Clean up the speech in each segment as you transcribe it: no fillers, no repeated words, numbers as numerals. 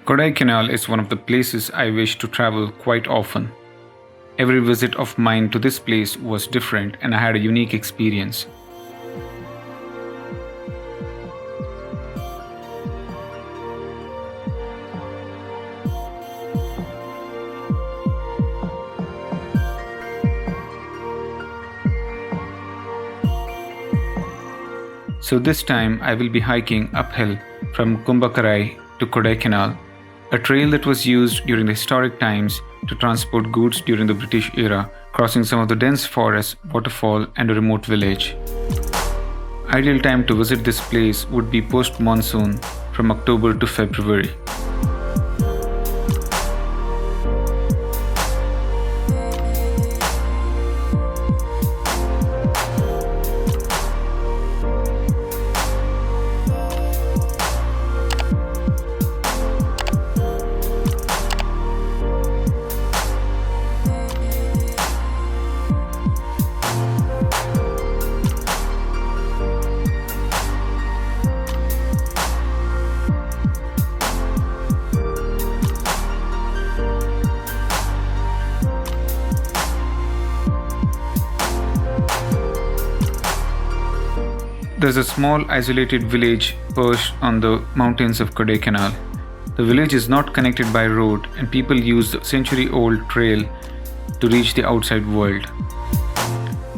Kodaikanal is one of the places I wish to travel quite often. Every visit of mine to this place was different and I had a unique experience. So this time I will be hiking uphill from Kumbakarai to Kodaikanal, a trail that was used during the historic times to transport goods during the British era, crossing some of the dense forests, waterfall and a remote village. Ideal time to visit this place would be post-monsoon from October to February. There's a small isolated village perched on the mountains of Kodaikanal. The village is not connected by road and people use the century-old trail to reach the outside world.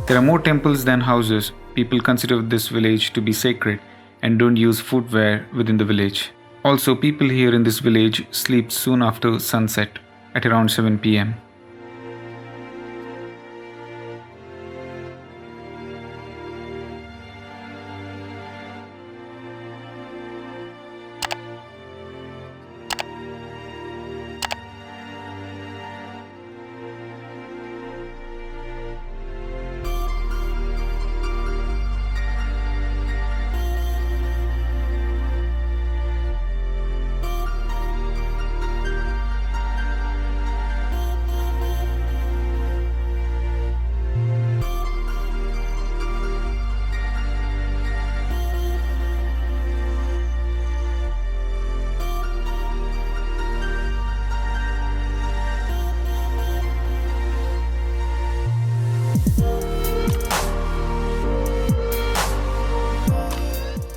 There are more temples than houses. People consider this village to be sacred and don't use footwear within the village. Also, people here in this village sleep soon after sunset at around 7 p.m.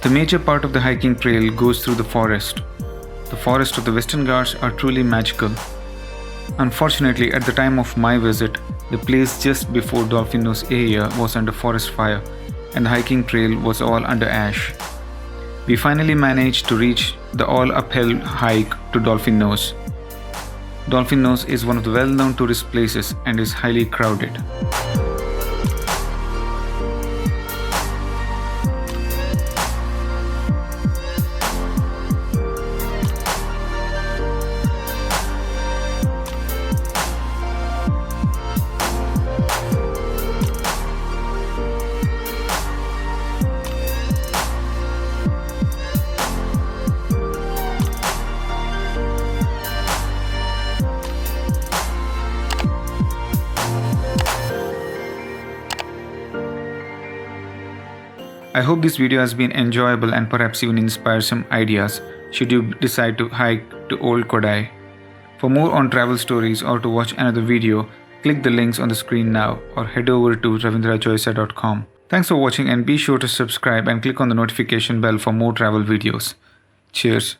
The major part of the hiking trail goes through the forest. The forests of the Western Ghats are truly magical. Unfortunately, at the time of my visit, the place just before Dolphin Nose area was under forest fire and the hiking trail was all under ash. We finally managed to reach the all uphill hike to Dolphin Nose. Dolphin Nose is one of the well-known tourist places and is highly crowded. I hope this video has been enjoyable and perhaps even inspire some ideas should you decide to hike to Old Kodai. For more on travel stories or to watch another video, click the links on the screen now or head over to ravindrajoisa.com. Thanks for watching and be sure to subscribe and click on the notification bell for more travel videos. Cheers.